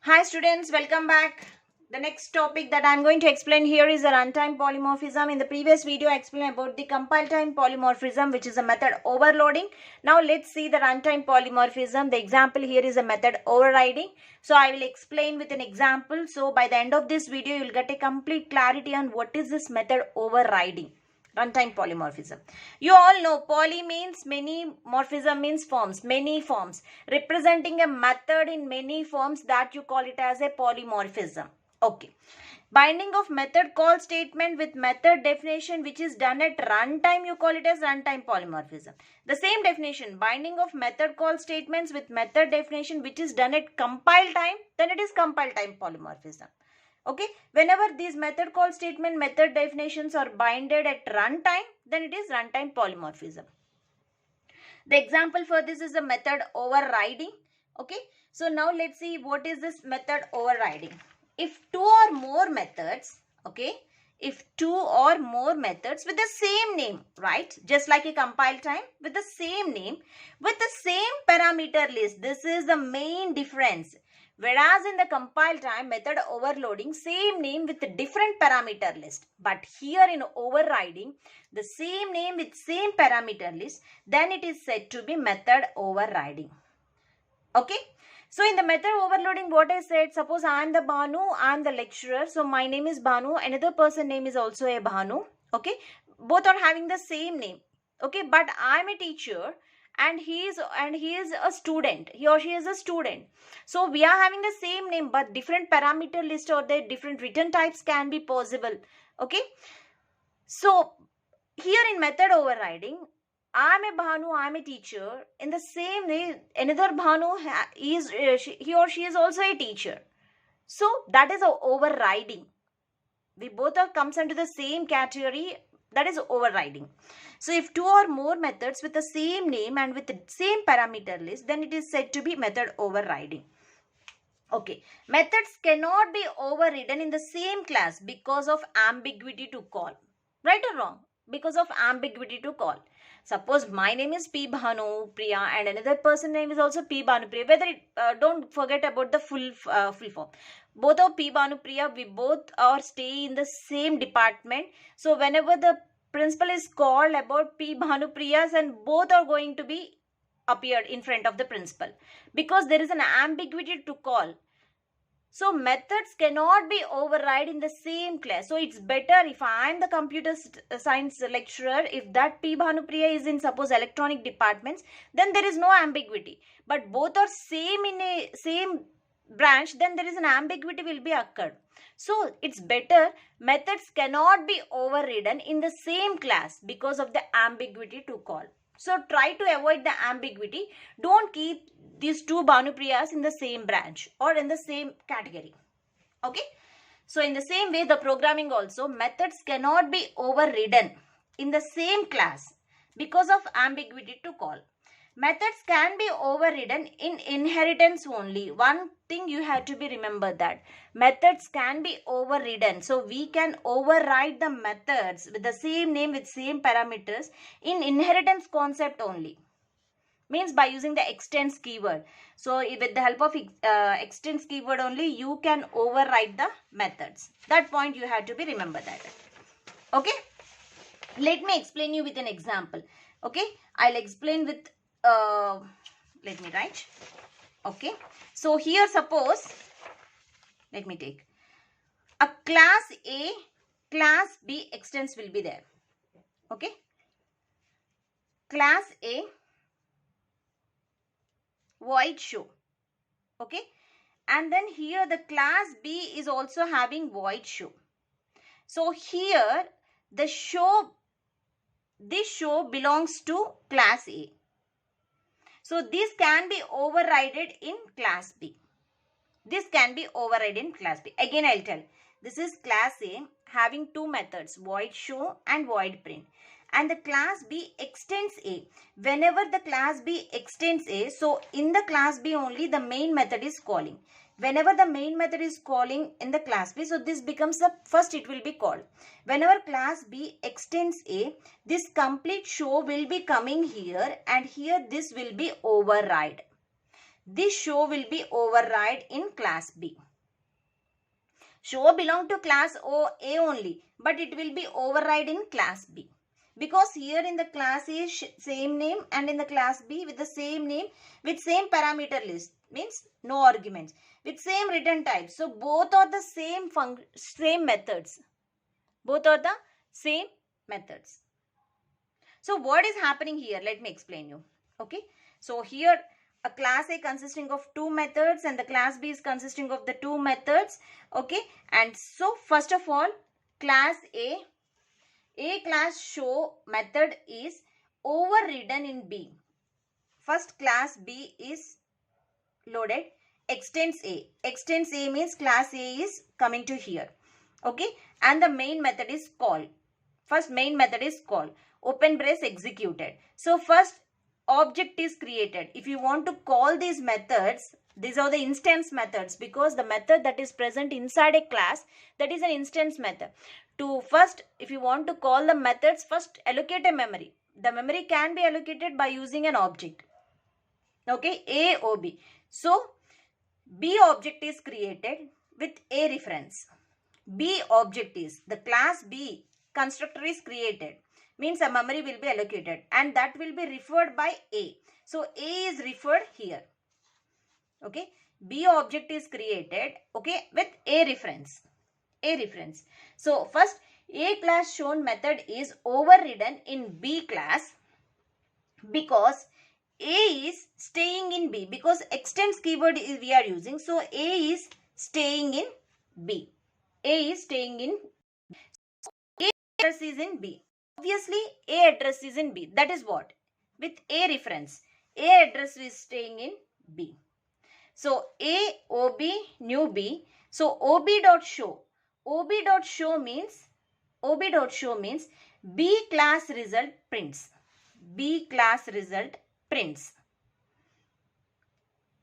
Hi students, welcome back. The next topic that I am going to explain here is the runtime polymorphism. In the previous video, I explained about the compile time polymorphism, which is a method overloading. Now let's see the runtime polymorphism. The example here is a method overriding. So I will explain with an example. So by the end of this video, you will get a complete clarity on what is this method overriding. Runtime polymorphism. You all know poly means many, morphism means forms, many forms, representing a method in many forms that you call it as a polymorphism. Okay. Binding of method call statement with method definition which is done at runtime, you call it as runtime polymorphism. The same definition, binding of method call statements with method definition which is done at compile time, then it is compile time polymorphism. Okay, whenever these method call statement method definitions are binded at runtime, then it is runtime polymorphism. The example for this is the method overriding. Okay, so now let's see what is this method overriding. If two or more methods, okay, if two or more methods with the same name, right, just like a compile time with the same name, with the same parameter list, this is the main difference. Whereas in the compile time method overloading, same name with a different parameter list. But here in overriding, the same name with same parameter list, then it is said to be method overriding. Okay. So in the method overloading, what I said, suppose I am the Bhanu, I am the lecturer. So my name is Bhanu, another person name is also a Bhanu. Okay. Both are having the same name. Okay. But I am a teacher. And he is a student. He or she is a student. So we are having the same name, but different parameter list or the different return types can be possible. Okay. So here in method overriding, I am a Bhanu, I am a teacher. In the same way, another Bhanu he or she is also a teacher. So that is a overriding. We both are comes under the same category. That is overriding. So if two or more methods with the same name and with the same parameter list, then it is said to be method overriding. Okay. Methods cannot be overridden in the same class because of ambiguity to call. Right or wrong? Because of ambiguity to call. Suppose my name is BhanuPriya and another person name is also BhanuPriya. Whether don't forget about the full form. Both of BhanuPriya, we both are stay in the same department. So whenever the principal is called about BhanuPriyas, and both are going to be appeared in front of the principal because there is an ambiguity to call. So methods cannot be override in the same class. So it's better if I am the computer science lecturer, if that BhanuPriya is in suppose electronic departments, then there is no ambiguity. But both are same in a same branch, then there is an ambiguity will be occurred. So it's better methods cannot be overridden in the same class because of the ambiguity to call. So try to avoid the ambiguity. Don't keep these two BhanuPriyas in the same branch or in the same category. Okay. So in the same way, the programming also, methods cannot be overridden in the same class because of ambiguity to call. Methods can be overridden in inheritance only. One thing you have to be remember that methods can be overridden. So we can override the methods with the same name with same parameters in inheritance concept only. Means by using the extends keyword. So with the help of extends keyword only, you can override the methods. That point you have to be remember that. Okay. Let me explain you with an example. Okay. I'll explain with let me write. Okay. So here suppose, let me take a class A, class B extends will be there. Okay. Class A void show. Okay. And then here the class B is also having void show. So here the show, this show belongs to class A. So this can be overridden in class B. This can be overridden in class B. Again I'll tell. This is class A having two methods, void show and void print. And the class B extends A. Whenever the class B extends A, so in the class B only the main method is calling. Whenever the main method is calling in the class B, so this becomes the first it will be called. Whenever class B extends A, this complete show will be coming here and here this will be override. this show will be override in class B. Show belong to class A only, but it will be override in class B. Because here in the class A same name and in the class B with the same name with same parameter list, means no arguments, with same return type. So both are the same methods. Both are the same methods. So what is happening here? Let me explain you. Okay. So here a class A consisting of two methods and the class B is consisting of the two methods. Okay. And so first of all, class A class show method is overridden in B. First class B is loaded. Extends A. Extends A means class A is coming to here. Okay. And the main method is called. First main method is called. Open brace executed. So first object is created. If you want to call these methods, these are the instance methods, because the method that is present inside a class, that is an instance method. To first, if you want to call the methods, first allocate a memory. The memory can be allocated by using an object. Okay, A, O, B. So B object is created with A reference. B object is, the class B constructor is created, means a memory will be allocated and that will be referred by A. So A is referred here. Okay, B object is created, okay, with A reference. A reference. So first A class shown method is overridden in B class because A is staying in B, because extends keyword is we are using. So A is staying in B. A is staying in A address is in B. Obviously A address is in B. That is what? With A reference. A address is staying in B. So A, OB, new B. So OB.show. OB.show means B class result prints. B class result prints.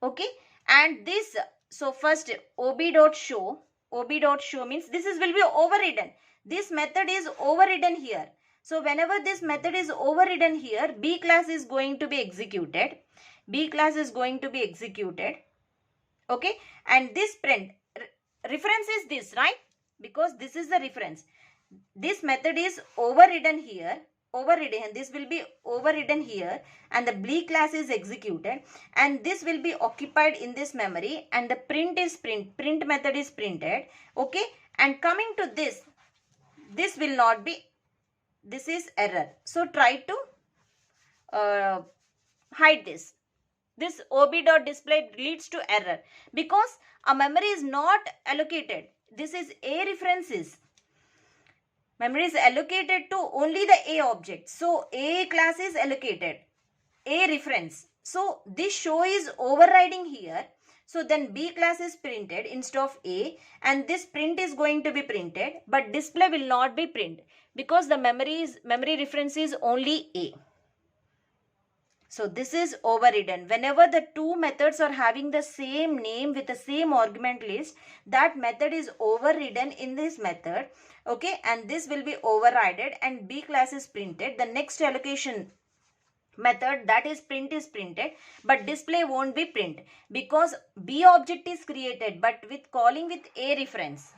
Okay. And this, so first OB.show means this will be overridden. This method is overridden here. So whenever this method is overridden here, B class is going to be executed. B class is going to be executed. Okay. And this print reference is this, right? Because this is the reference. This method is overridden here. This will be overridden here and the B class is executed and this will be occupied in this memory and the print method is printed. Okay. And coming to this will not be, this is error. So try to hide this. This OB.display leads to error because a memory is not allocated. This is A references. Memory is allocated to only the A object. So A class is allocated. A reference. So this show is overriding here. So then B class is printed instead of A and this print is going to be printed, but display will not be printed because the memory reference is only A. So this is overridden. Whenever the two methods are having the same name with the same argument list, that method is overridden in this method. Okay, and this will be overridden and B class is printed. The next allocation method, that is printed, but display won't be print because B object is created but with calling with A reference.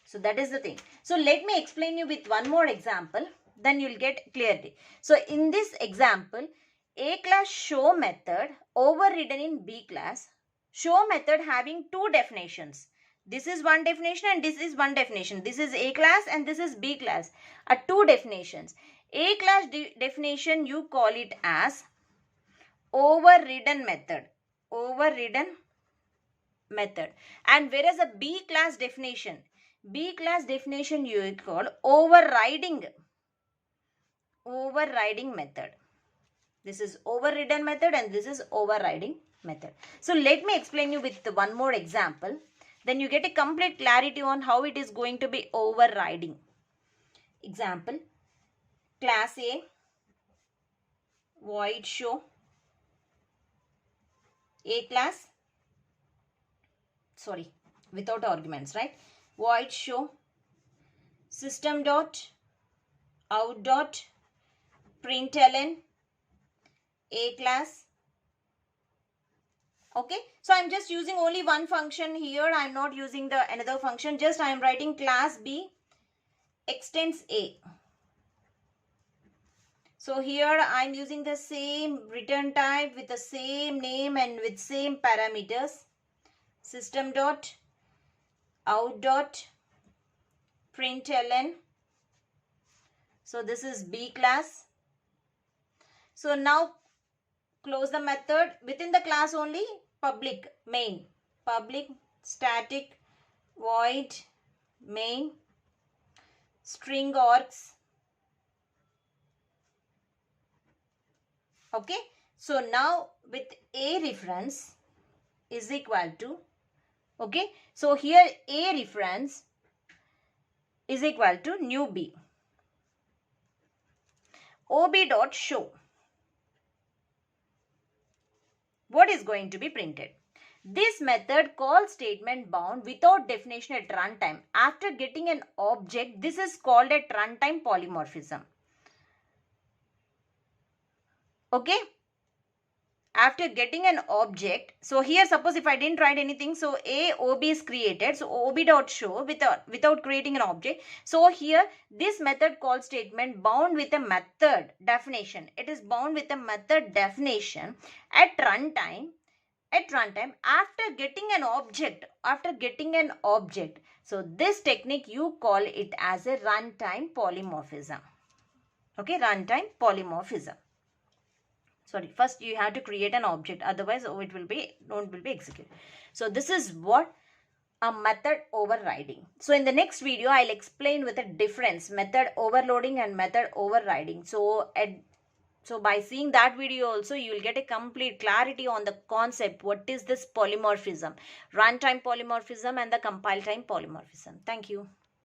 So that is the thing. So let me explain you with one more example. Then you will get clarity. So in this example, A class show method overridden in B class. Show method having two definitions. This is one definition and this is one definition. This is A class and this is B class. Are two definitions. A class definition you call it as overridden method. And whereas a B class definition you call overriding method. This is overridden method and this is overriding method. So let me explain you with one more example. Then you get a complete clarity on how it is going to be overriding. Example, class A, void show, A class, sorry, without arguments, right? Void show, system dot, out dot, println, A class, Okay, so I'm just using only one function here. I'm not using the another function. Just I'm writing class B extends A. So here I'm using the same return type with the same name and with same parameters. System dot out dot println. So this is B class. So now close the method. Within the class only public main. Public static void main string args. Okay. So now with A reference is equal to, okay. So here A reference is equal to new B. OB dot show. What is going to be printed? This method call statement bound without definition at runtime. After getting an object, this is called at runtime polymorphism. Okay. After getting an object, so here suppose if I didn't write anything, so A OB is created, so OB dot show without creating an object. So here this method call statement bound with a method definition. It is bound with a method definition at runtime. At runtime after getting an object. So this technique you call it as a runtime polymorphism. Okay, runtime polymorphism. Sorry, first you have to create an object, otherwise it will be executed. So this is what a method overriding. So in the next video I'll explain with a difference method overloading and method overriding. So by seeing that video also you will get a complete clarity on the concept what is this polymorphism, runtime polymorphism and the compile time polymorphism. Thank you.